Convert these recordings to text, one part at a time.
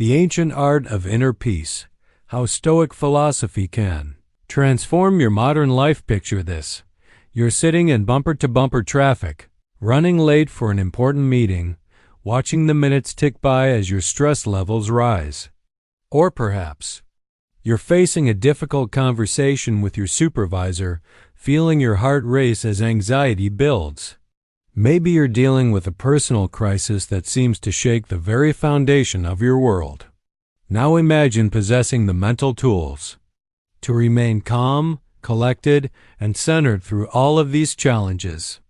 The Ancient Art of Inner Peace, How Stoic Philosophy Can Transform Your Modern Life. Picture this. You're sitting in bumper-to-bumper traffic, running late for an important meeting, watching the minutes tick by as your stress levels rise. Or perhaps you're facing a difficult conversation with your supervisor, feeling your heart race as anxiety builds. Maybe you're dealing with a personal crisis that seems to shake the very foundation of your world. Now imagine possessing the mental tools to remain calm, collected, and centered through all of these challenges.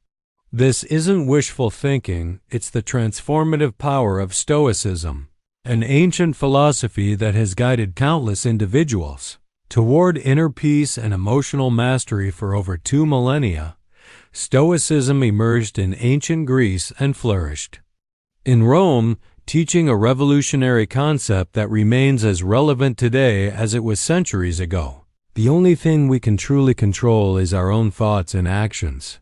This isn't wishful thinking, it's the transformative power of Stoicism, an ancient philosophy that has guided countless individuals toward inner peace and emotional mastery for over 2 millennia. Stoicism emerged in ancient Greece and flourished in Rome, teaching a revolutionary concept that remains as relevant today as it was centuries ago. The only thing we can truly control is our own thoughts and actions.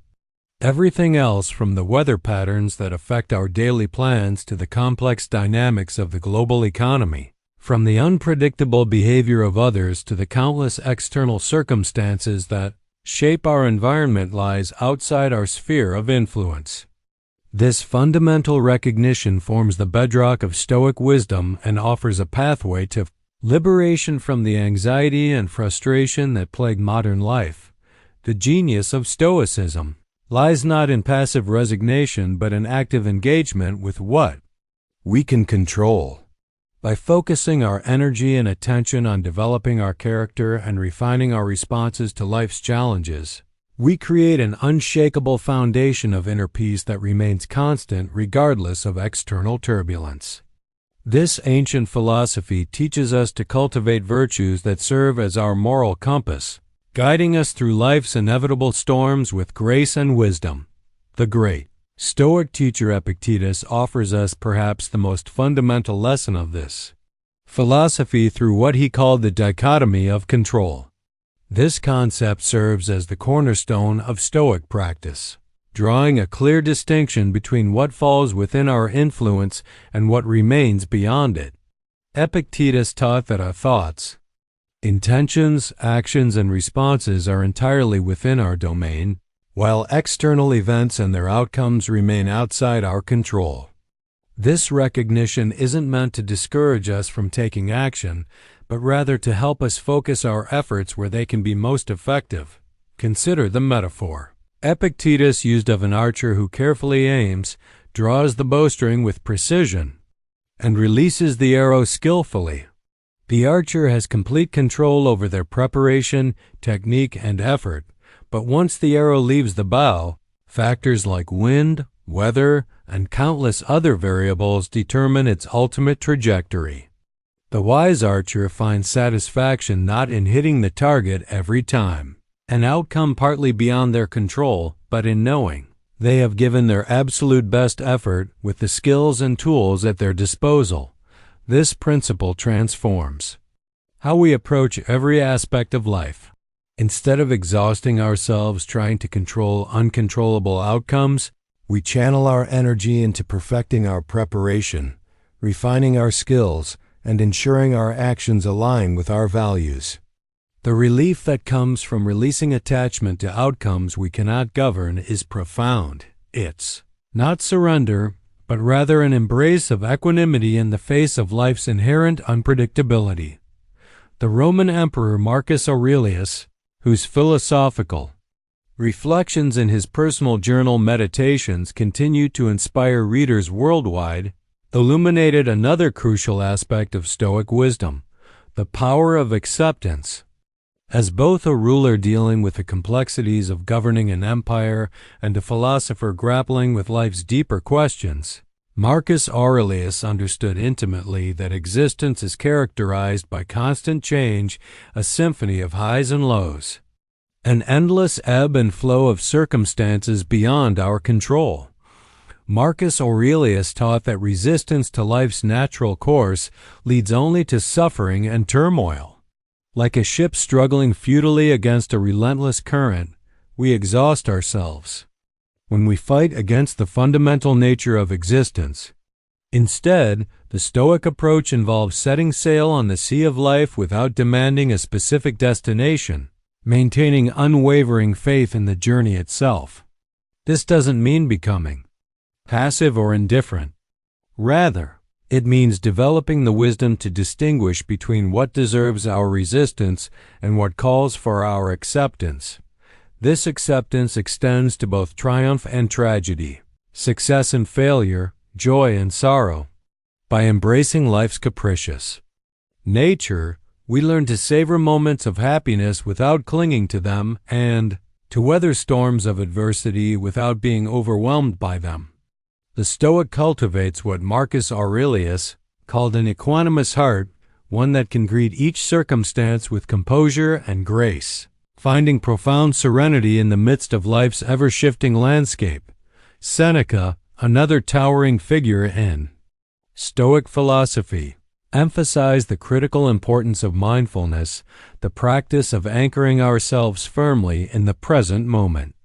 Everything else, from the weather patterns that affect our daily plans to the complex dynamics of the global economy, from the unpredictable behavior of others to the countless external circumstances that shape our environment, lies outside our sphere of influence. This fundamental recognition forms the bedrock of Stoic wisdom and offers a pathway to liberation from the anxiety and frustration that plague modern life. The genius of Stoicism lies not in passive resignation but in active engagement with what we can control. By focusing our energy and attention on developing our character and refining our responses to life's challenges, we create an unshakable foundation of inner peace that remains constant regardless of external turbulence. This ancient philosophy teaches us to cultivate virtues that serve as our moral compass, guiding us through life's inevitable storms with grace and wisdom. The great Stoic teacher Epictetus offers us perhaps the most fundamental lesson of this philosophy through what he called the dichotomy of control. This concept serves as the cornerstone of Stoic practice, drawing a clear distinction between what falls within our influence and what remains beyond it. Epictetus taught that our thoughts, intentions, actions, and responses are entirely within our domain, while external events and their outcomes remain outside our control. This recognition isn't meant to discourage us from taking action, but rather to help us focus our efforts where they can be most effective. Consider the metaphor Epictetus used of an archer who carefully aims, draws the bowstring with precision, and releases the arrow skillfully. The archer has complete control over their preparation, technique, and effort, but once the arrow leaves the bow, factors like wind, weather, and countless other variables determine its ultimate trajectory. The wise archer finds satisfaction not in hitting the target every time, an outcome partly beyond their control, but in knowing they have given their absolute best effort with the skills and tools at their disposal. This principle transforms how we approach every aspect of life. Instead of exhausting ourselves trying to control uncontrollable outcomes, we channel our energy into perfecting our preparation, refining our skills, and ensuring our actions align with our values. The relief that comes from releasing attachment to outcomes we cannot govern is profound. It's not surrender, but rather an embrace of equanimity in the face of life's inherent unpredictability. The Roman Emperor Marcus Aurelius, whose philosophical reflections in his personal journal Meditations continue to inspire readers worldwide, illuminated another crucial aspect of Stoic wisdom, the power of acceptance. As both a ruler dealing with the complexities of governing an empire and a philosopher grappling with life's deeper questions, Marcus Aurelius understood intimately that existence is characterized by constant change, a symphony of highs and lows, an endless ebb and flow of circumstances beyond our control. Marcus Aurelius taught that resistance to life's natural course leads only to suffering and turmoil. Like a ship struggling futilely against a relentless current, we exhaust ourselves when we fight against the fundamental nature of existence. Instead, The Stoic approach involves setting sail on the sea of life without demanding a specific destination, maintaining unwavering faith in the journey itself. This doesn't mean becoming passive or indifferent. Rather, it means developing the wisdom to distinguish between what deserves our resistance and what calls for our acceptance. This acceptance extends to both triumph and tragedy, success and failure, joy and sorrow. By embracing life's capricious nature, we learn to savor moments of happiness without clinging to them and to weather storms of adversity without being overwhelmed by them. The Stoic cultivates what Marcus Aurelius called an equanimous heart, one that can greet each circumstance with composure and grace, finding profound serenity in the midst of life's ever-shifting landscape. Seneca, another towering figure in Stoic philosophy, emphasized the critical importance of mindfulness, the practice of anchoring ourselves firmly in the present moment.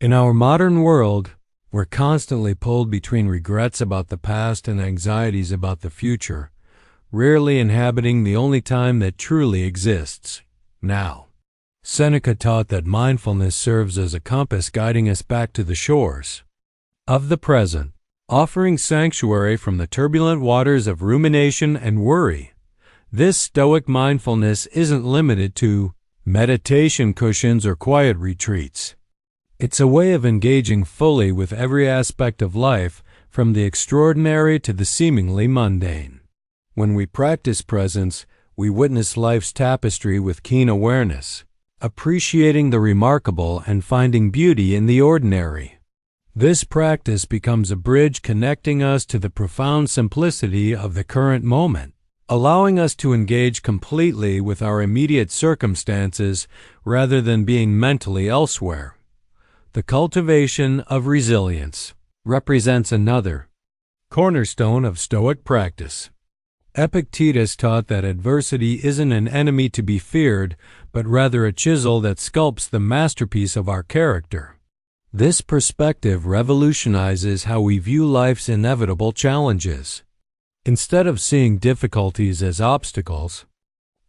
In our modern world, we're constantly pulled between regrets about the past and anxieties about the future, rarely inhabiting the only time that truly exists, now. Seneca taught that mindfulness serves as a compass guiding us back to the shores of the present, offering sanctuary from the turbulent waters of rumination and worry. This Stoic mindfulness isn't limited to meditation cushions or quiet retreats. It's a way of engaging fully with every aspect of life, from the extraordinary to the seemingly mundane. When we practice presence, we witness life's tapestry with keen awareness, appreciating the remarkable and finding beauty in the ordinary. This practice becomes a bridge connecting us to the profound simplicity of the current moment, allowing us to engage completely with our immediate circumstances rather than being mentally elsewhere. The cultivation of resilience represents another cornerstone of Stoic practice. Epictetus taught that adversity isn't an enemy to be feared, but rather a chisel that sculpts the masterpiece of our character. This perspective revolutionizes how we view life's inevitable challenges. Instead of seeing difficulties as obstacles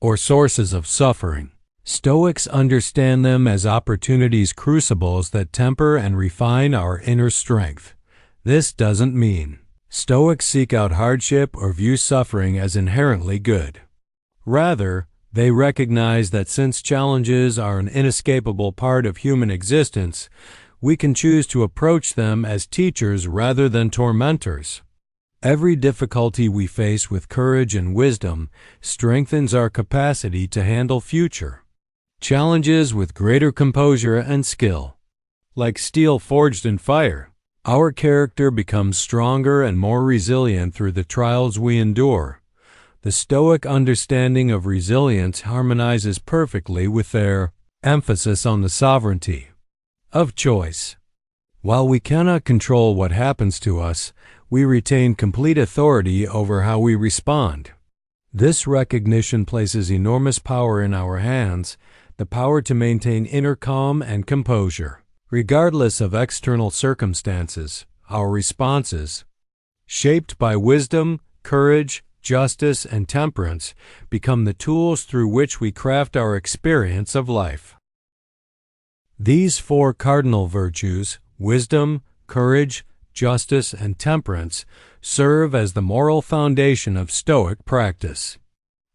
or sources of suffering, Stoics understand them as opportunities, crucibles that temper and refine our inner strength. This doesn't mean Stoics seek out hardship or view suffering as inherently good. Rather, they recognize that since challenges are an inescapable part of human existence, we can choose to approach them as teachers rather than tormentors. Every difficulty we face with courage and wisdom strengthens our capacity to handle future challenges with greater composure and skill. Like steel forged in fire, our character becomes stronger and more resilient through the trials we endure. The Stoic understanding of resilience harmonizes perfectly with their emphasis on the sovereignty of choice. While we cannot control what happens to us, we retain complete authority over how we respond. This recognition places enormous power in our hands, the power to maintain inner calm and composure. Regardless of external circumstances, our responses, shaped by wisdom, courage, justice, and temperance, become the tools through which we craft our experience of life. These four cardinal virtues, wisdom, courage, justice, and temperance, serve as the moral foundation of Stoic practice.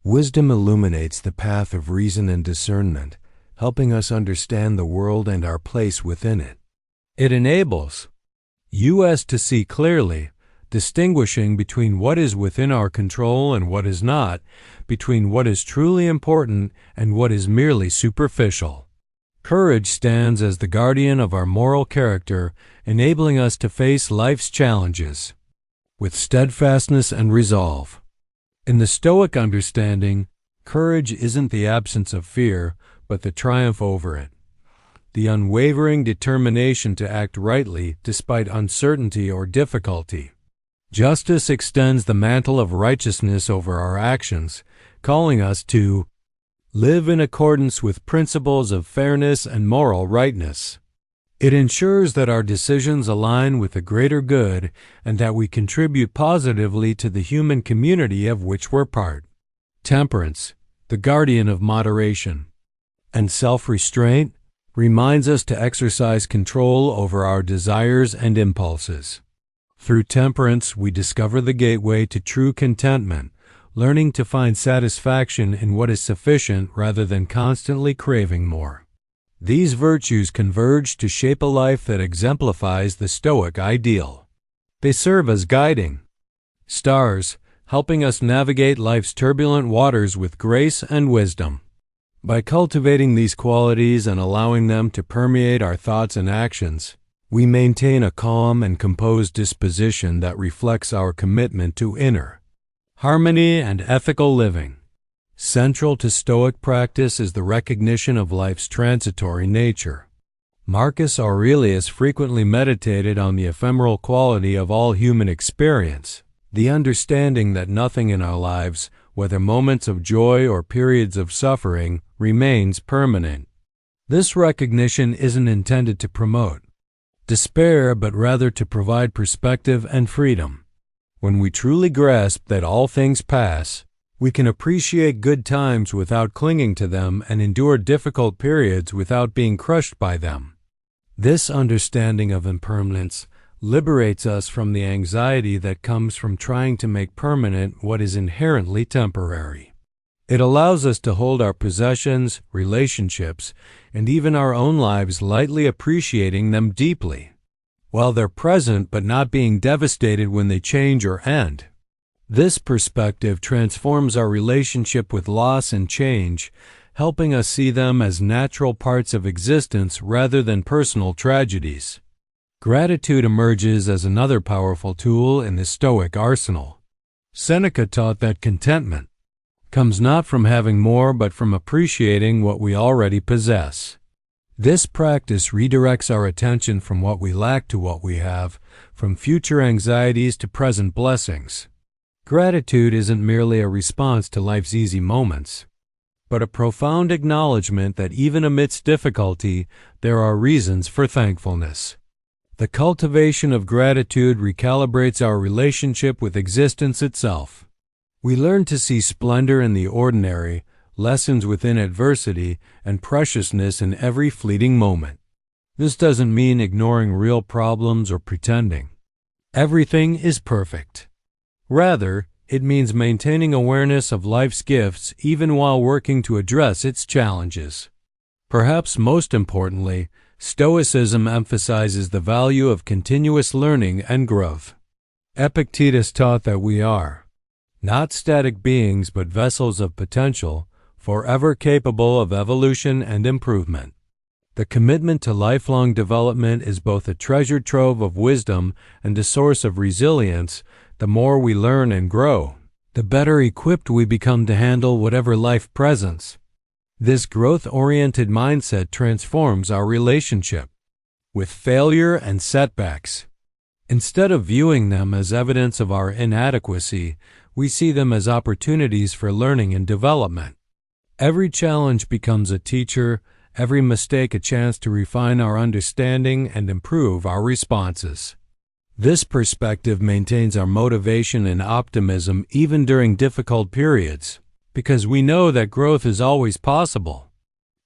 Wisdom illuminates the path of reason and discernment, helping us understand the world and our place within it. It enables us to see clearly, distinguishing between what is within our control and what is not, between what is truly important and what is merely superficial. Courage stands as the guardian of our moral character, enabling us to face life's challenges with steadfastness and resolve. In the Stoic understanding, courage isn't the absence of fear, but the triumph over it. The unwavering determination to act rightly despite uncertainty or difficulty. Justice extends the mantle of righteousness over our actions, calling us to live in accordance with principles of fairness and moral rightness. It ensures that our decisions align with the greater good and that we contribute positively to the human community of which we're part. Temperance, the guardian of moderation, and self-restraint reminds us to exercise control over our desires and impulses. Through temperance, we discover the gateway to true contentment, learning to find satisfaction in what is sufficient rather than constantly craving more. These virtues converge to shape a life that exemplifies the Stoic ideal. They serve as guiding stars, helping us navigate life's turbulent waters with grace and wisdom. By cultivating these qualities and allowing them to permeate our thoughts and actions, we maintain a calm and composed disposition that reflects our commitment to inner harmony and ethical living. Central to Stoic practice is the recognition of life's transitory nature. Marcus Aurelius frequently meditated on the ephemeral quality of all human experience, the understanding that nothing in our lives, whether moments of joy or periods of suffering, remains permanent. This recognition isn't intended to promote despair, but rather to provide perspective and freedom. When we truly grasp that all things pass, we can appreciate good times without clinging to them and endure difficult periods without being crushed by them. This understanding of impermanence liberates us from the anxiety that comes from trying to make permanent what is inherently temporary. It allows us to hold our possessions, relationships, and even our own lives lightly, appreciating them deeply, while they're present but not being devastated when they change or end. This perspective transforms our relationship with loss and change, helping us see them as natural parts of existence rather than personal tragedies. Gratitude emerges as another powerful tool in the Stoic arsenal. Seneca taught that contentment comes not from having more but from appreciating what we already possess. This practice redirects our attention from what we lack to what we have, from future anxieties to present blessings. Gratitude isn't merely a response to life's easy moments, but a profound acknowledgement that even amidst difficulty, there are reasons for thankfulness. The cultivation of gratitude recalibrates our relationship with existence itself. We learn to see splendor in the ordinary, lessons within adversity, and preciousness in every fleeting moment. This doesn't mean ignoring real problems or pretending everything is perfect. Rather, it means maintaining awareness of life's gifts even while working to address its challenges. Perhaps most importantly, Stoicism emphasizes the value of continuous learning and growth. Epictetus taught that we are not static beings but vessels of potential, forever capable of evolution and improvement. The commitment to lifelong development is both a treasure trove of wisdom and a source of resilience. The more we learn and grow, the better equipped we become to handle whatever life presents. This growth-oriented mindset transforms our relationship with failure and setbacks. Instead of viewing them as evidence of our inadequacy, we see them as opportunities for learning and development. Every challenge becomes a teacher, every mistake a chance to refine our understanding and improve our responses. This perspective maintains our motivation and optimism even during difficult periods, because we know that growth is always possible.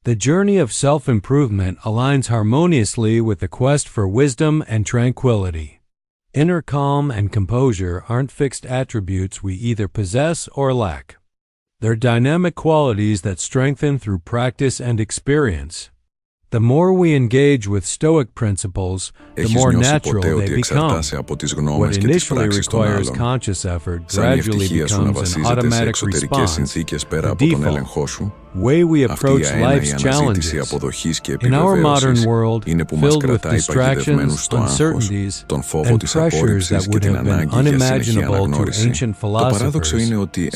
The journey of self-improvement aligns harmoniously with the quest for wisdom and tranquility. Inner calm and composure aren't fixed attributes we either possess or lack. They're dynamic qualities that strengthen through practice and experience. The more we engage with Stoic principles, the more natural they become. What initially requires conscious effort gradually becomes an automatic response, a default way we approach life's challenges. In our modern world, filled with distractions, uncertainties, and pressures that would have been unimaginable to ancient philosophers,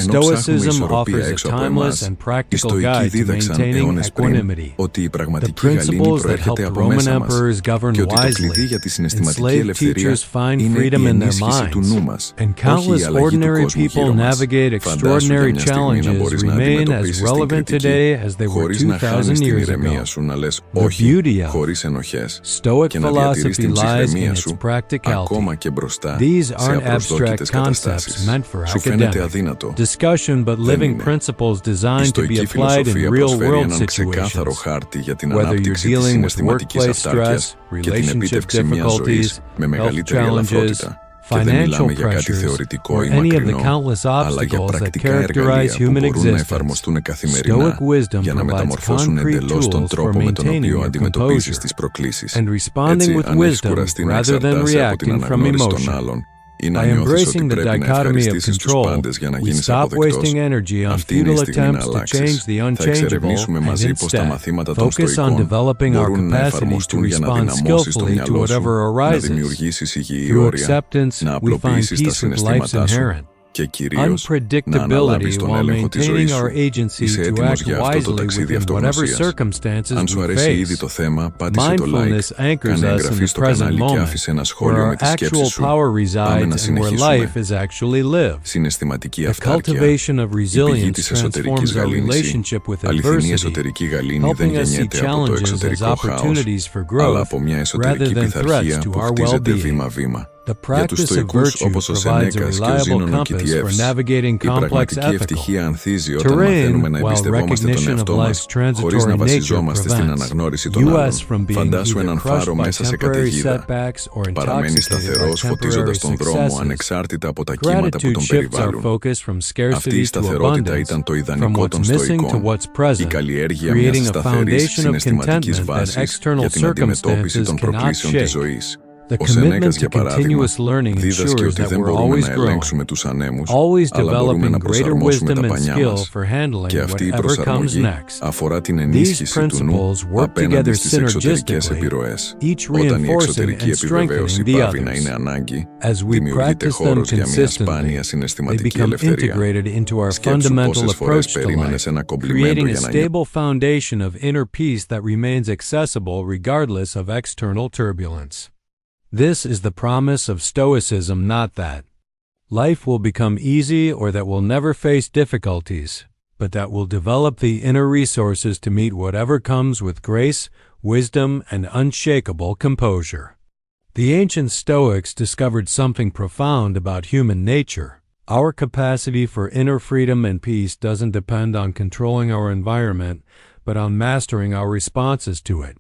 Stoicism offers a timeless and practical guide to maintaining equanimity. The principles that helped Roman emperors govern wisely, enslaved teachers find freedom in their minds, and countless ordinary people navigate extraordinary challenges remain as relevant today today as they were χωρίς να 2,000 χάνεις την years ηρεμία ago. σου, να λες The όχι, beauty of χωρίς ενοχές, Stoic και να διατηρείς philosophy την lies in ψυχραιμία its σου practicality. ακόμα και μπροστά These σε aren't abstract απροσδόκητες concepts καταστάσεις. meant for Σου φαίνεται academic αδύνατο. discussion, but Δεν living είναι. principles Η designed to be στοική applied in φιλοσοφία προσφέρει real-world έναν ξεκάθαρο situations. χάρτη για την Whether you're ανάπτυξη της dealing with συναισθηματικής workplace αυτάρκειας stress, και την relationship επίτευξη μιας ζωής difficulties, με health μεγαλύτερη challenges, ελαφρότητα. Και δεν financial μιλάμε για κάτι pressures, θεωρητικό or ή any of the μακρινό, countless αλλά για obstacles that πρακτικά characterize εργαλεία που human μπορούν να existence. εφαρμοστούν καθημερινά Stoic wisdom για να provides μεταμορφώσουν concrete εντελώς τον tools for τρόπο με τον maintaining οποίο your αντιμετωπίζεις composure τις προκλήσεις. and responding Έτσι, with αν έχεις wisdom κουραστεί να rather than εξαρτάσαι από την reacting from αναγνώριση των emotion. άλλων ή να By νιώθεις ότι embracing the πρέπει να dichotomy of ευχαριστήσεις τους control, πάντες για να we γίνεις stop αποδεκτός, wasting energy on αυτή είναι η futile στιγμή να attempts to change αλλάξεις. the Θα unchangeable εξερευνήσουμε and μαζί πως τα instead μαθήματα των focus on Στοικών developing our μπορούν να capacity to εφαρμοστούν για να respond δυναμώσεις το skillfully to μυαλό σου, whatever να arises. δημιουργήσεις υγιή Through όρια, acceptance, να we find απλοποιήσεις τα peace with life's συναισθήματά σου inherent και κυρίως να unpredictability αναλάβεις τον while έλεγχο της maintaining ζωής our σου. agency Είσαι to έτοιμος act για αυτό το wisely ταξίδι within whatever αυτογνωσίας? circumstances Αν σου we αρέσει ήδη face. το θέμα, πάτησε το like, Mindfulness anchors κάνε us in εγγραφή the στο present κανάλι και moment, άφησε ένα where σχόλιο με our τις actual σκέψεις σου. power Πάμε να resides and where συνεχίσουμε. life is actually lived. Συναισθηματική The αυτάρκεια, cultivation of η πηγή resilience της εσωτερικής transforms our γαλήνης. relationship with Αληθινή adversity, εσωτερική γαλήνη δεν helping us see γεννιέται από το challenges as εξωτερικό χάος, opportunities for αλλά growth από μια rather εσωτερική than threats πειθαρχία to που our χτίζεται well-being. βήμα-βήμα. The Για τους practice of στοικούς virtue όπως ο provides a Σενέκας και ο reliable Ζήνων ο compass for Κιτιεύς, navigating η complex πραγματική ethical ευτυχία ανθίζει όταν μαθαίνουμε να terrain, while εμπιστευόμαστε τον recognition of εαυτό μας life's χωρίς να transitory nature βασιζόμαστε στην prevents αναγνώριση των άλλων. us from being Φαντάσου either έναν crushed φάρο by μέσα σε temporary καταιγίδα. setbacks or Παραμένεις intoxicated by σταθερός temporary φωτίζοντας τον δρόμο successes. ανεξάρτητα από τα κύματα που Gratitude τον shifts our περιβάλλουν. focus from Αυτή scarcity η to σταθερότητα abundance, ήταν το from ιδανικό των what's missing to Στοικών. what's Η present, καλλιέργεια μιας creating a σταθερής foundation of συναισθηματικής contentment that βάσης external για την αντιμετώπιση circumstances των cannot προκλήσεων της shake. ζωής. The Ο Σενέκας, commitment to για παράδειγμα, continuous learning δίδασκε ensures ότι that δεν we're μπορούμε always να growing, ελέγξουμε τους ανέμους, always αλλά μπορούμε να developing greater προσαρμόσουμε τα wisdom and πανιά skill μας. for handling Και αυτή η whatever comes προσαρμογή next. αφορά την These ενίσχυση του νου principles work απέναντι together στις εξωτερικές synergistically, επιρροές. each Όταν η reinforcing εξωτερική and επιβεβαίωση strengthening the πάβει να others. είναι ανάγκη, As we δημιουργείται practice them χώρος για μια consistently, σπάνια they συναισθηματική become ελευθερία. integrated into our Σκέψου fundamental πόσες φορές approach to περίμενες life, ένα κομπλιμέντο creating a για να νιώσεις. stable foundation of inner peace that remains accessible regardless of external turbulence. This is the promise of Stoicism, not that life will become easy or that we'll never face difficulties, but that we'll develop the inner resources to meet whatever comes with grace, wisdom, and unshakable composure. The ancient Stoics discovered something profound about human nature. Our capacity for inner freedom and peace doesn't depend on controlling our environment, but on mastering our responses to it.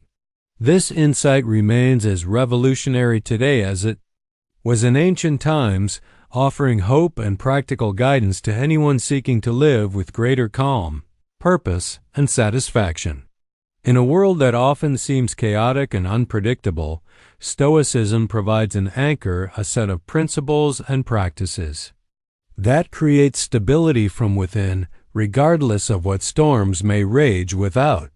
This insight remains as revolutionary today as it was in ancient times, offering hope and practical guidance to anyone seeking to live with greater calm, purpose, and satisfaction. In a world that often seems chaotic and unpredictable, Stoicism provides an anchor, a set of principles and practices that create stability from within, regardless of what storms may rage without.